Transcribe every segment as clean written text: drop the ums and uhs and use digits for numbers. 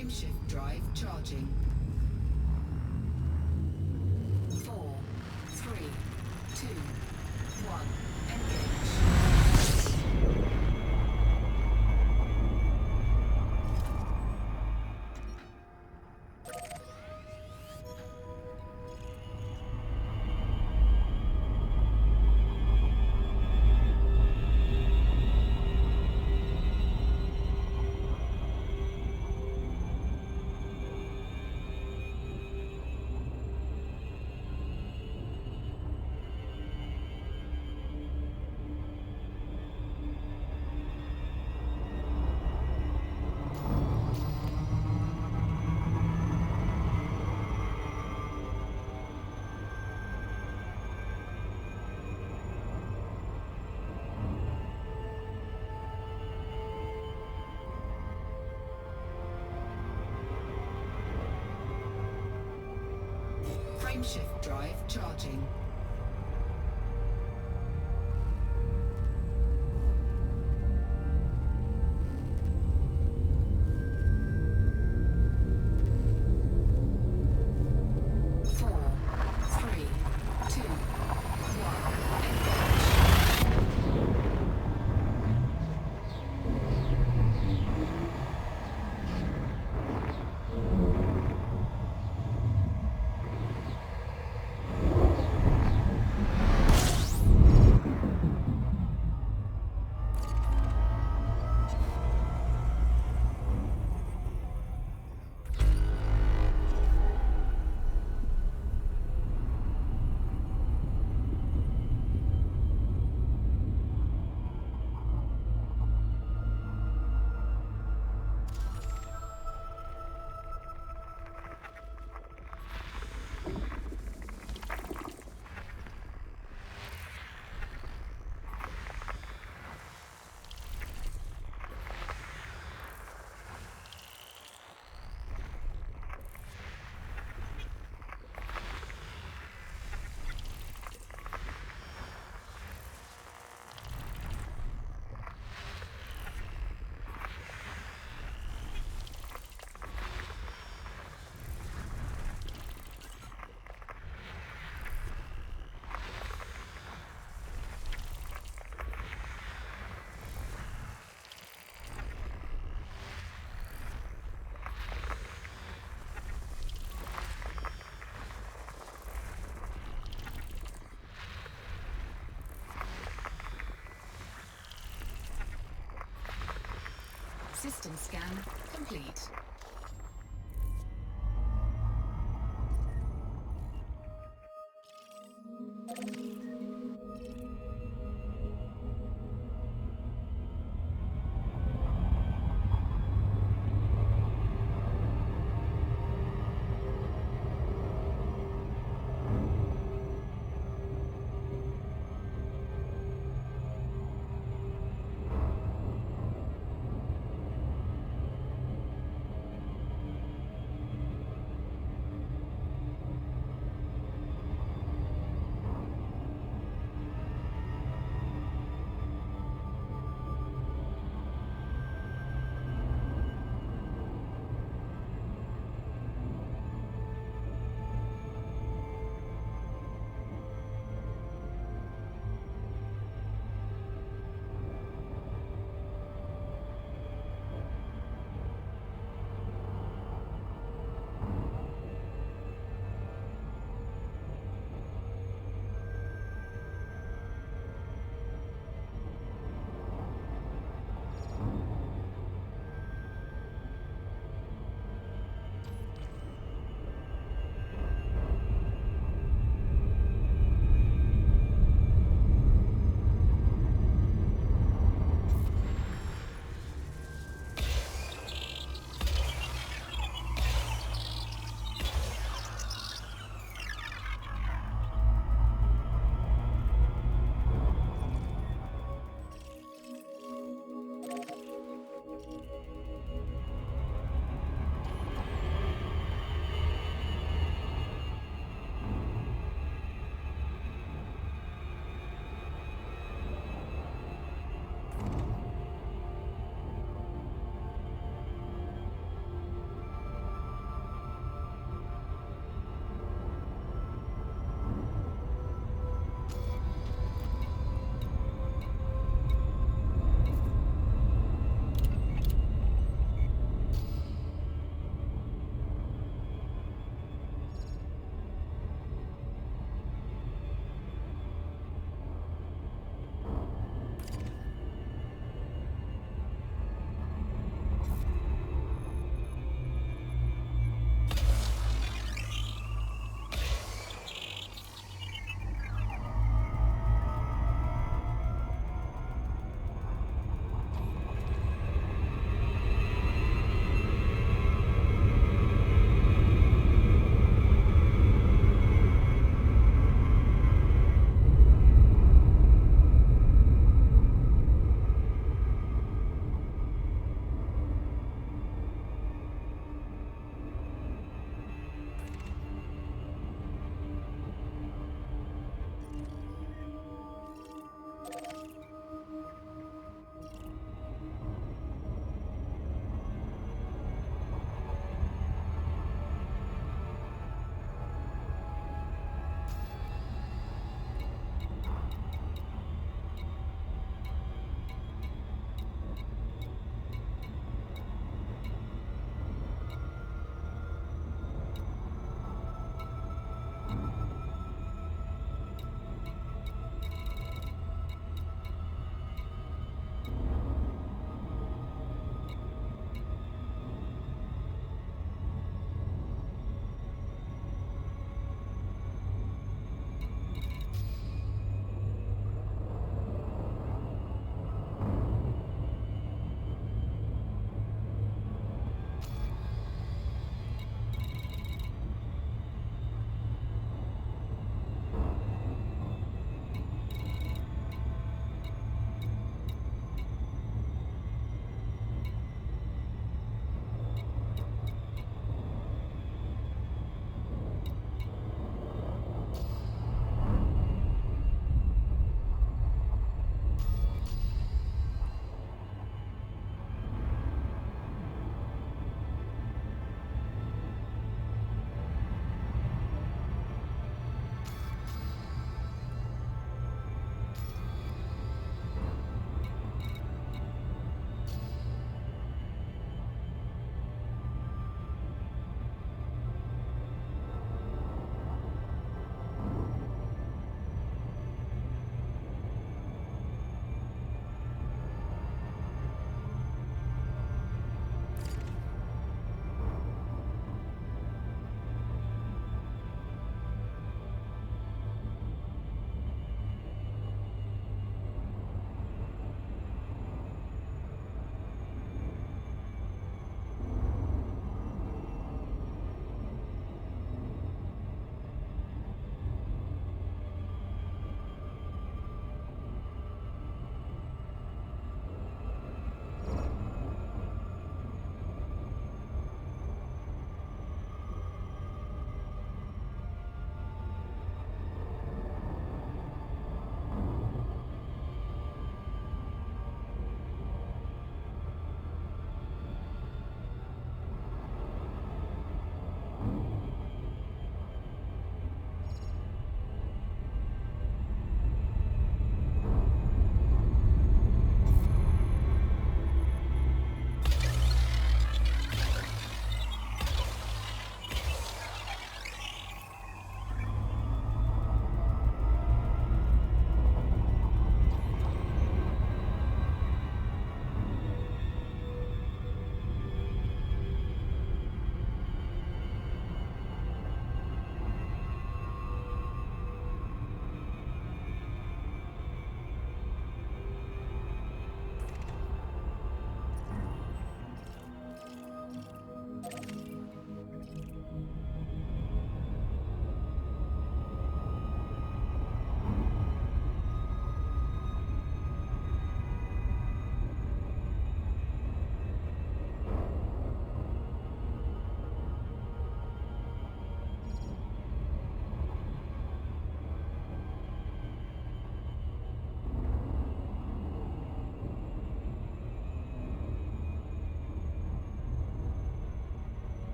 Frameshift drive charging. 4, 3, 2, 1. Engage. Frameshift drive charging. System scan complete.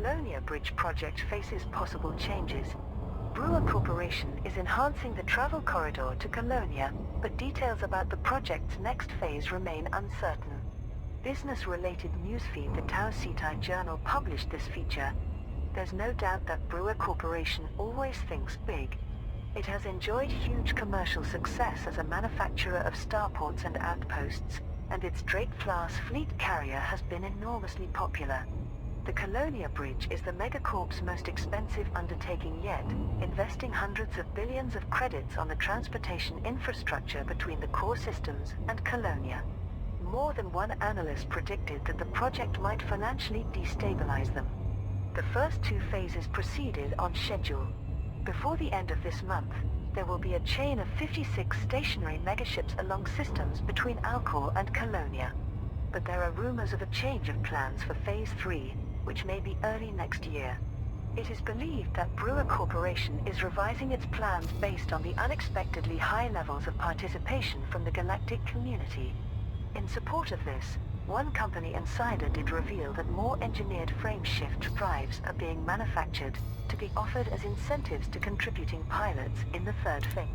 Colonia Bridge project faces possible changes. Brewer Corporation is enhancing the travel corridor to Colonia, but details about the project's next phase remain uncertain. Business-related newsfeed the Tau Cetai Journal published this feature. There's no doubt that Brewer Corporation always thinks big. It has enjoyed huge commercial success as a manufacturer of starports and outposts, and its Drake-class fleet carrier has been enormously popular. The Colonia Bridge is the megacorp's most expensive undertaking yet, investing hundreds of billions of credits on the transportation infrastructure between the core systems and Colonia. More than one analyst predicted that the project might financially destabilize them. The first two phases proceeded on schedule. Before the end of this month, there will be a chain of 56 stationary megaships along systems between Alcor and Colonia. But there are rumors of a change of plans for Phase 3, which may be early next year. It is believed that Brewer Corporation is revising its plans based on the unexpectedly high levels of participation from the galactic community. In support of this, one company insider did reveal that more engineered frameshift drives are being manufactured to be offered as incentives to contributing pilots in the third phase.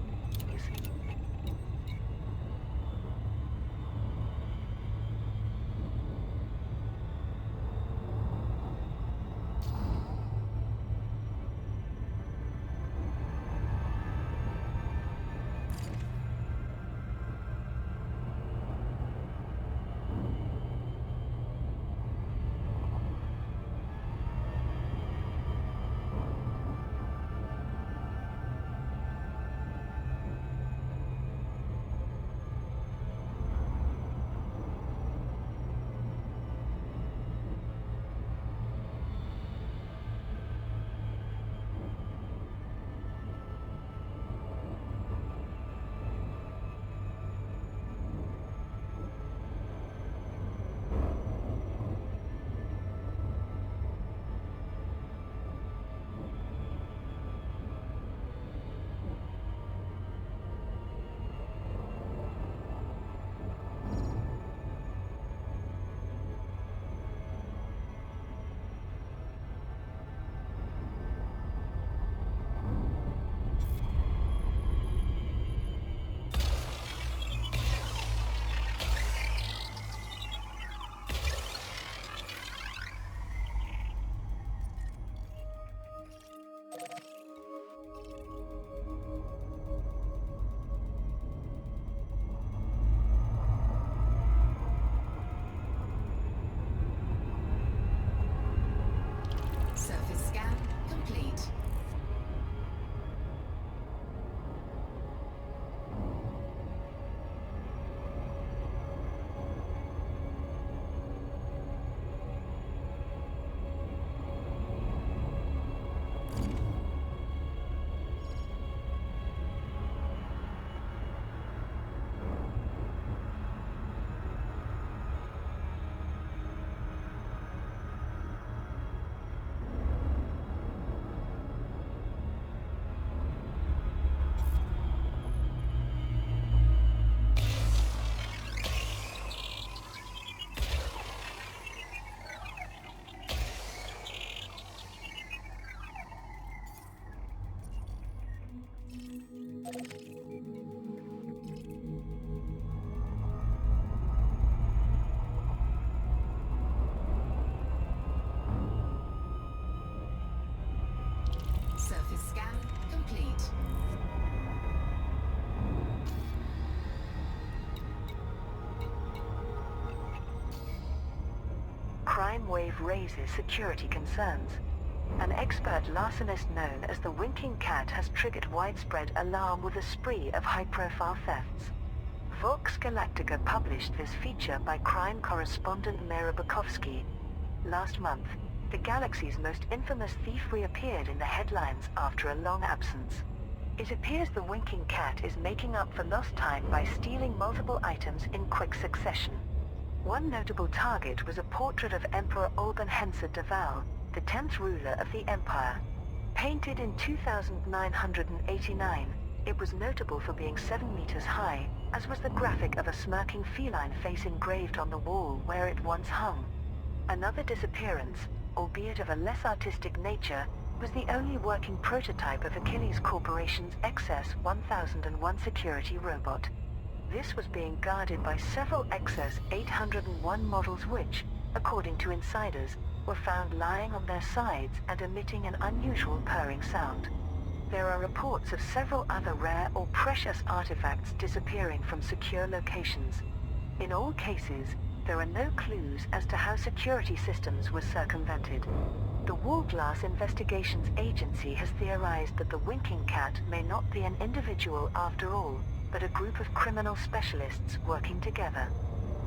Surface scan complete. Surface scan complete. Crime wave raises security concerns. An expert larcenist known as the Winking Cat has triggered widespread alarm with a spree of high-profile thefts. Vox Galactica published this feature by crime correspondent Mira Bukovsky. Last month, the galaxy's most infamous thief reappeared in the headlines after a long absence. It appears the Winking Cat is making up for lost time by stealing multiple items in quick succession. One notable target was a portrait of Emperor Alban Henser de Val, the 10th ruler of the Empire. Painted in 2989, it was notable for being 7 meters high, as was the graphic of a smirking feline face engraved on the wall where it once hung. Another disappearance, albeit of a less artistic nature, was the only working prototype of Achilles Corporation's XS-1001 security robot. This was being guarded by several XS-801 models which, according to insiders, were found lying on their sides and emitting an unusual purring sound. There are reports of several other rare or precious artifacts disappearing from secure locations. In all cases, there are no clues as to how security systems were circumvented. The Wallglass Investigations Agency has theorized that the Winking Cat may not be an individual after all, but a group of criminal specialists working together.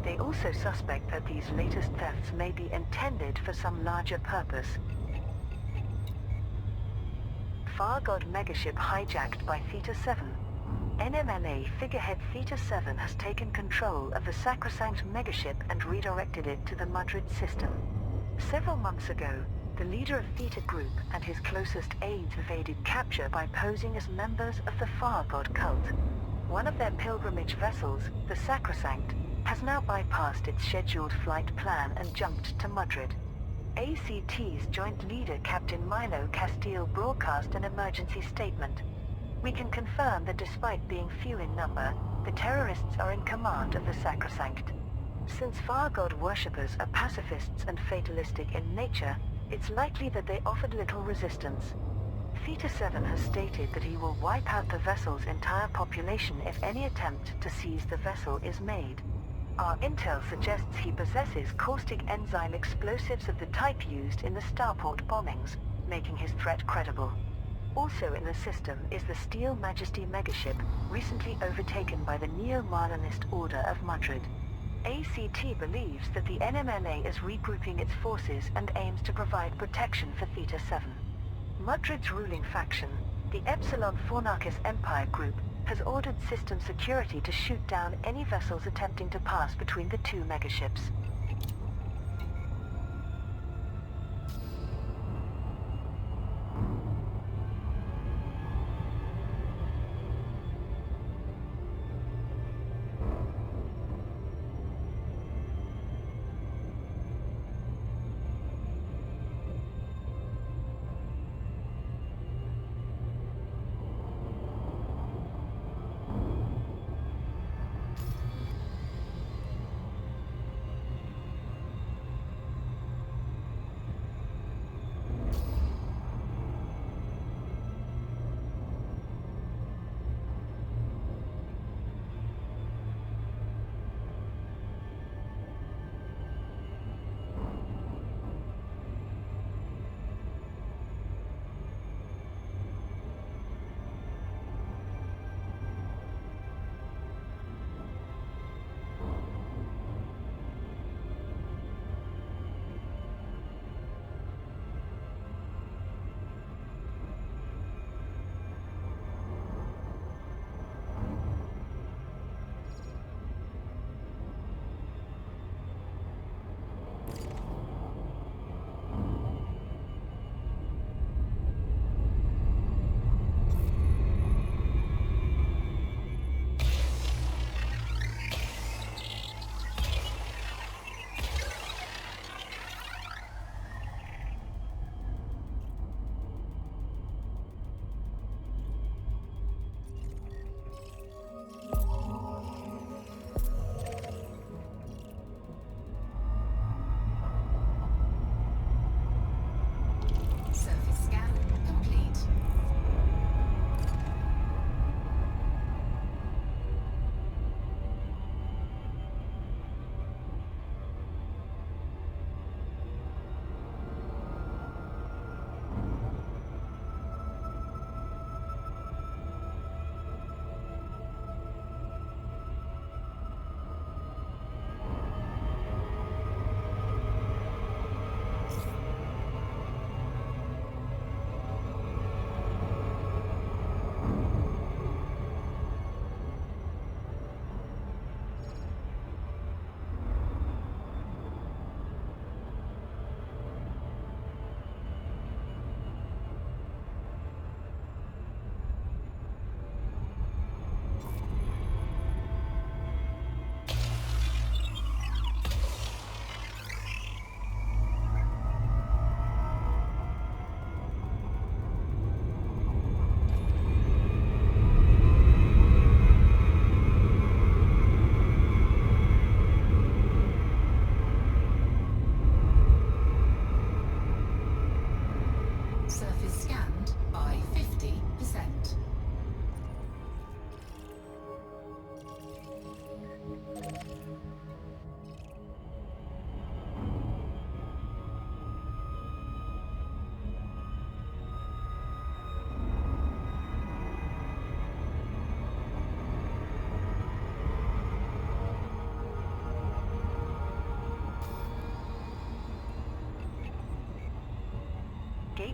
They also suspect that these latest thefts may be intended for some larger purpose. Far-God megaship hijacked by Theta 7. NMLA figurehead Theta 7 has taken control of the sacrosanct megaship and redirected it to the Madrid system. Several months ago, the leader of Theta Group and his closest aides evaded capture by posing as members of the Far-God cult. One of their pilgrimage vessels, the Sacrosanct, has now bypassed its scheduled flight plan and jumped to Madrid. ACT's joint leader Captain Milo Castile broadcast an emergency statement. We can confirm that despite being few in number, the terrorists are in command of the Sacrosanct. Since Far-God worshippers are pacifists and fatalistic in nature, it's likely that they offered little resistance. Theta 7 has stated that he will wipe out the vessel's entire population if any attempt to seize the vessel is made. Our intel suggests he possesses caustic enzyme explosives of the type used in the Starport bombings, making his threat credible. Also in the system is the Steel Majesty megaship, recently overtaken by the Neo-Marlinist Order of Madrid. ACT believes that the NMLA is regrouping its forces and aims to provide protection for Theta 7. Madrid's ruling faction, the Epsilon Fornarchus Empire Group, has ordered system security to shoot down any vessels attempting to pass between the two megaships.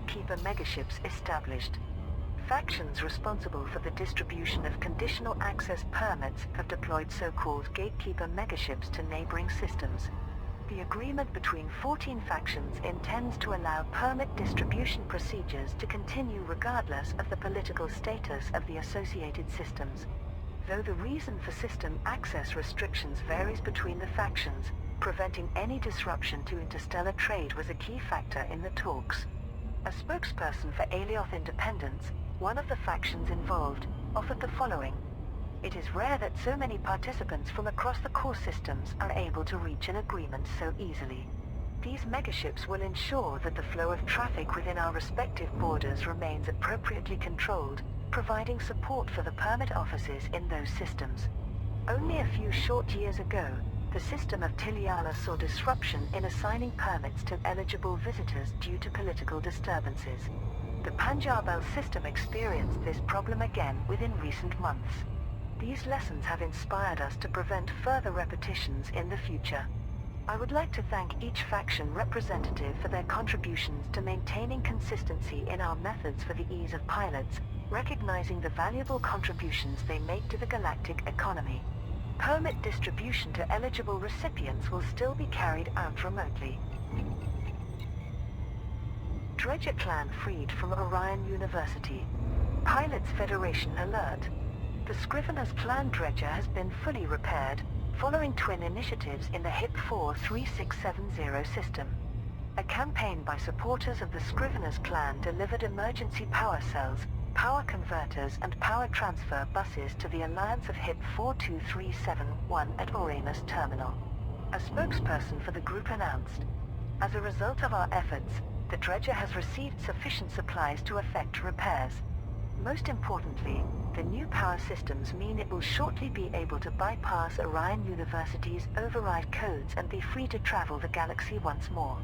Gatekeeper megaships established. Factions responsible for the distribution of conditional access permits have deployed so-called Gatekeeper megaships to neighboring systems. The agreement between 14 factions intends to allow permit distribution procedures to continue regardless of the political status of the associated systems. Though the reason for system access restrictions varies between the factions, preventing any disruption to interstellar trade was a key factor in the talks. A spokesperson for Alioth Independence, one of the factions involved, offered the following. It is rare that so many participants from across the core systems are able to reach an agreement so easily. These megaships will ensure that the flow of traffic within our respective borders remains appropriately controlled, providing support for the permit offices in those systems. Only a few short years ago, the system of Tiliala saw disruption in assigning permits to eligible visitors due to political disturbances. The Panjabal system experienced this problem again within recent months. These lessons have inspired us to prevent further repetitions in the future. I would like to thank each faction representative for their contributions to maintaining consistency in our methods for the ease of pilots, recognizing the valuable contributions they make to the galactic economy. Permit distribution to eligible recipients will still be carried out remotely. Dredger clan freed from Orion University. Pilots Federation alert. The Scrivener's clan dredger has been fully repaired, following twin initiatives in the HIP-4 3670 system. A campaign by supporters of the Scrivener's clan delivered emergency power cells, power converters and power transfer buses to the Alliance of HIP-4 2371 at Uranus Terminal. A spokesperson for the group announced, as a result of our efforts, the dredger has received sufficient supplies to effect repairs. Most importantly, the new power systems mean it will shortly be able to bypass Orion University's override codes and be free to travel the galaxy once more.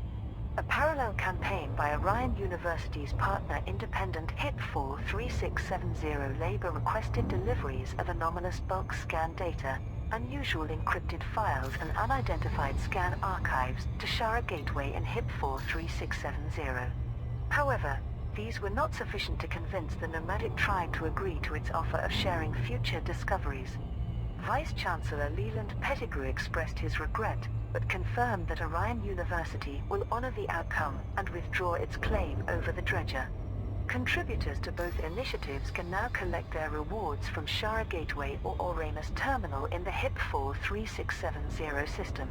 A parallel campaign by Orion University's partner independent HIP-4 3670 Labor requested deliveries of anomalous bulk scan data, unusual encrypted files and unidentified scan archives to Shara Gateway in HIP-4 3670. However, these were not sufficient to convince the nomadic tribe to agree to its offer of sharing future discoveries. Vice-Chancellor Leland Pettigrew expressed his regret, but confirmed that Orion University will honor the outcome and withdraw its claim over the dredger. Contributors to both initiatives can now collect their rewards from Shara Gateway or Uranus Terminal in the HIP-4 3670 system.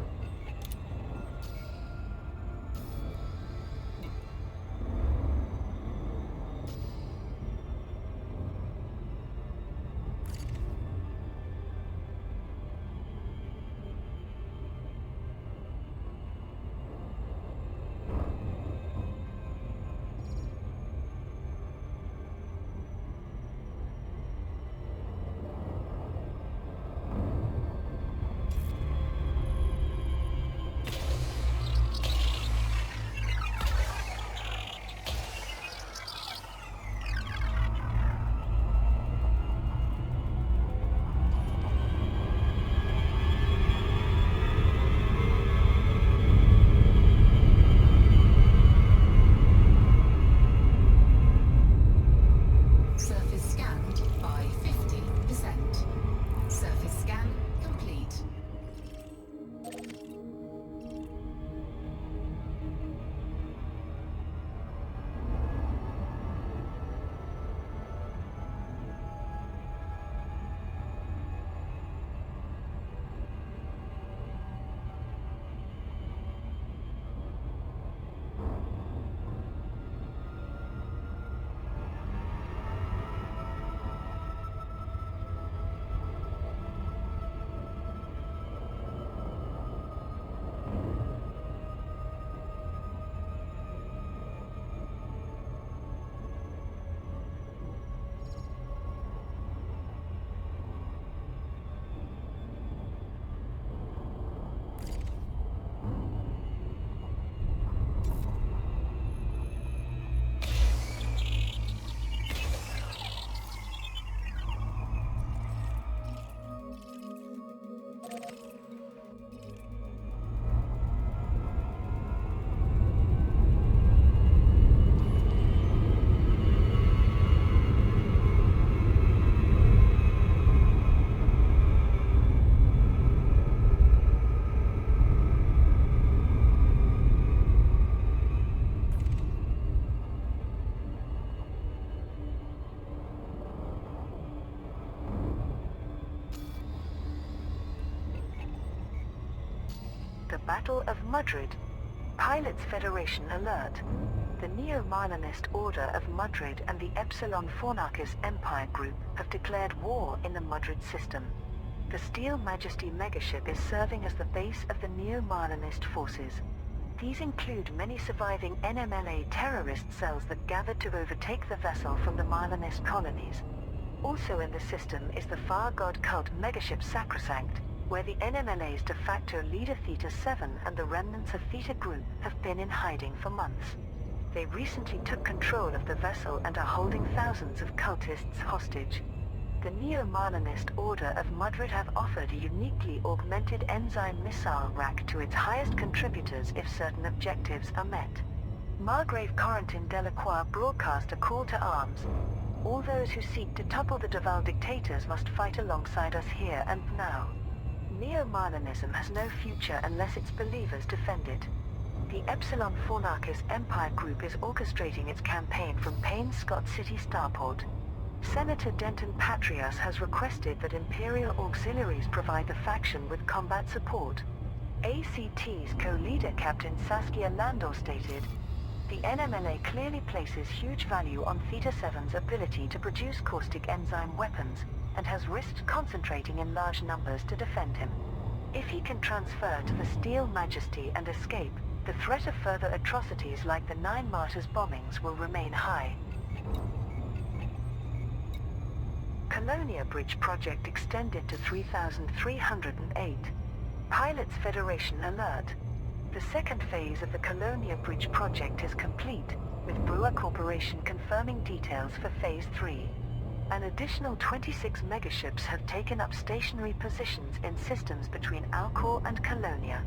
Battle of Madrid. Pilots Federation alert. The Neo-Marlinist Order of Madrid and the Epsilon Fornarchus Empire Group have declared war in the Madrid system. The Steel Majesty megaship is serving as the base of the Neo-Marlinist forces. These include many surviving NMLA terrorist cells that gathered to overtake the vessel from the Marlinist colonies. Also in the system is the Far God Cult megaship Sacrosanct, where the NMLA's de facto leader Theta 7 and the remnants of Theta Group have been in hiding for months. They recently took control of the vessel and are holding thousands of cultists hostage. The Neo-Marlinist Order of Madrid have offered a uniquely augmented enzyme missile rack to its highest contributors if certain objectives are met. Margrave Corentin Delacroix broadcast a call to arms. All those who seek to topple the Duval dictators must fight alongside us here and now. Neo-Marlinism has no future unless its believers defend it. The Epsilon Fornarchus Empire Group is orchestrating its campaign from Payne Scott City Starport. Senator Denton Patrias has requested that Imperial auxiliaries provide the faction with combat support. ACT's co-leader Captain Saskia Landor stated, "The NMLA clearly places huge value on Theta 7's ability to produce caustic enzyme weapons, and has risked concentrating in large numbers to defend him. If he can transfer to the Steel Majesty and escape, the threat of further atrocities like the 9 Martyrs bombings will remain high." Colonia Bridge project extended to 3,308. Pilots Federation alert. The second phase of the Colonia Bridge project is complete, with Brewer Corporation confirming details for Phase 3. An additional 26 megaships have taken up stationary positions in systems between Alcor and Colonia.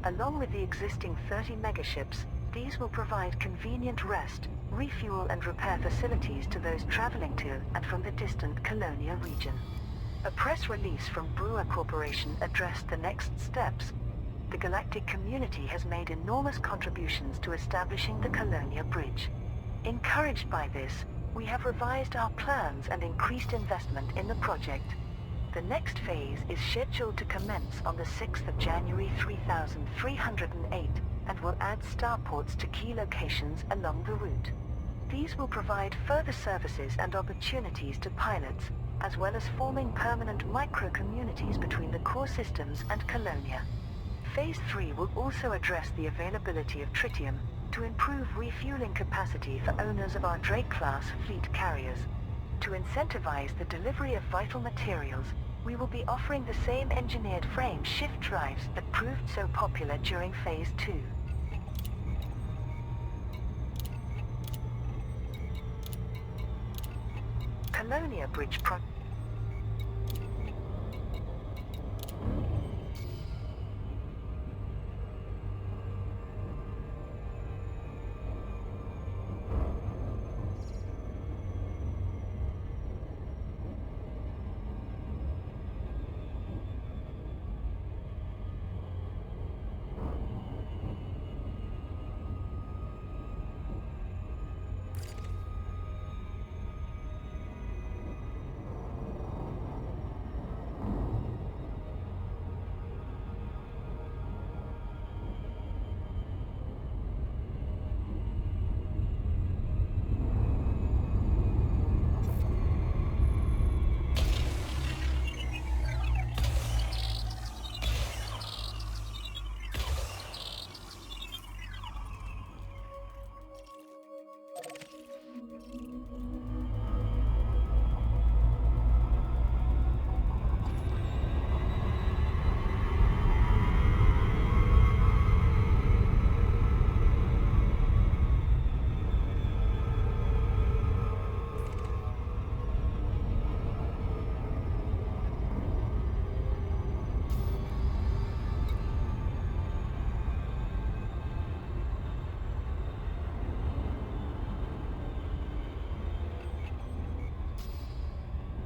Along with the existing 30 megaships, these will provide convenient rest, refuel and repair facilities to those traveling to and from the distant Colonia region. A press release from Brewer Corporation addressed the next steps. The galactic community has made enormous contributions to establishing the Colonia Bridge. Encouraged by this, we have revised our plans and increased investment in the project. The next phase is scheduled to commence on the 6th of January 3308 and will add starports to key locations along the route. These will provide further services and opportunities to pilots, as well as forming permanent micro-communities between the core systems and Colonia. Phase 3 will also address the availability of tritium to improve refueling capacity for owners of our Drake-class fleet carriers. To incentivize the delivery of vital materials, we will be offering the same engineered frame shift drives that proved so popular during Phase 2. Colonia Bridge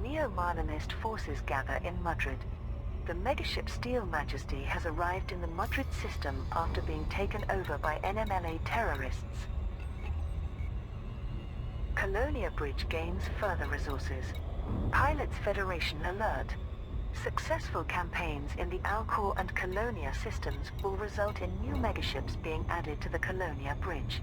Neo-Marlinist forces gather in Madrid. The megaship Steel Majesty has arrived in the Madrid system after being taken over by NMLA terrorists. Colonia Bridge gains further resources. Pilots Federation alert. Successful campaigns in the Alcor and Colonia systems will result in new megaships being added to the Colonia Bridge.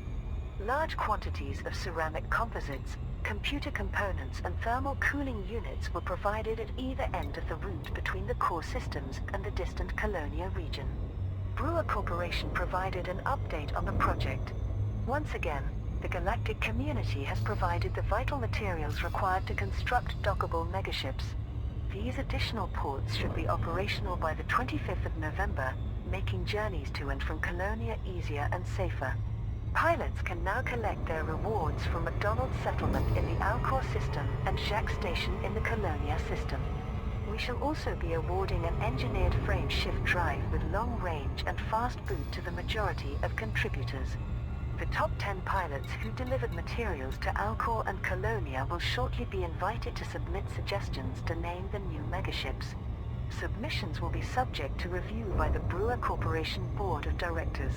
Large quantities of ceramic composites, computer components and thermal cooling units were provided at either end of the route between the core systems and the distant Colonia region. Brewer Corporation provided an update on the project. Once again, the galactic community has provided the vital materials required to construct dockable megaships. These additional ports should be operational by the 25th of November, making journeys to and from Colonia easier and safer. Pilots can now collect their rewards from McDonald's settlement in the Alcor system and Jacques Station in the Colonia system. We shall also be awarding an engineered frame shift drive with long range and fast boot to the majority of contributors. The top 10 pilots who delivered materials to Alcor and Colonia will shortly be invited to submit suggestions to name the new megaships. Submissions will be subject to review by the Brewer Corporation Board of Directors.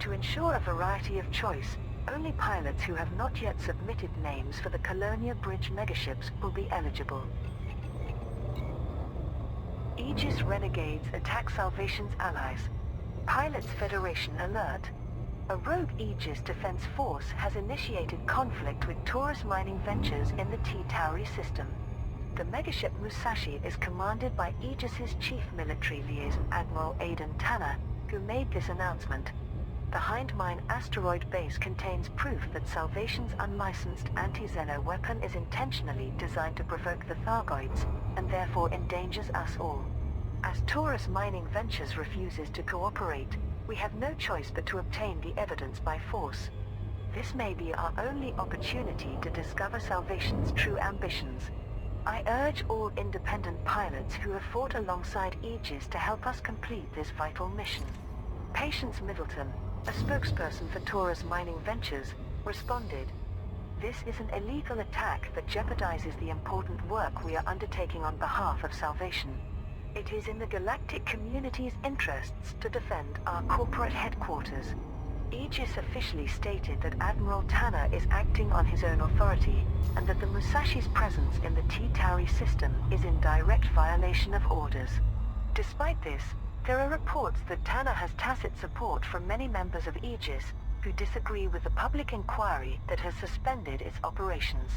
To ensure a variety of choice, only pilots who have not yet submitted names for the Colonia Bridge megaships will be eligible. Aegis Renegades attack Salvation's allies. Pilots Federation alert. A rogue Aegis defense force has initiated conflict with Taurus Mining Ventures in the T-Tauri system. The megaship Musashi is commanded by Aegis's chief military liaison Admiral Aidan Tanner, who made this announcement. The Hindmine asteroid base contains proof that Salvation's unlicensed anti-Xeno weapon is intentionally designed to provoke the Thargoids, and therefore endangers us all. As Taurus Mining Ventures refuses to cooperate, we have no choice but to obtain the evidence by force. This may be our only opportunity to discover Salvation's true ambitions. I urge all independent pilots who have fought alongside Aegis to help us complete this vital mission. Patience Middleton, a spokesperson for Taurus Mining Ventures, responded. This is an illegal attack that jeopardizes the important work we are undertaking on behalf of Salvation. It is in the galactic community's interests to defend our corporate headquarters. Aegis officially stated that Admiral Tanner is acting on his own authority, and that the Musashi's presence in the T-Tauri system is in direct violation of orders. Despite this, there are reports that Tanner has tacit support from many members of Aegis, who disagree with the public inquiry that has suspended its operations.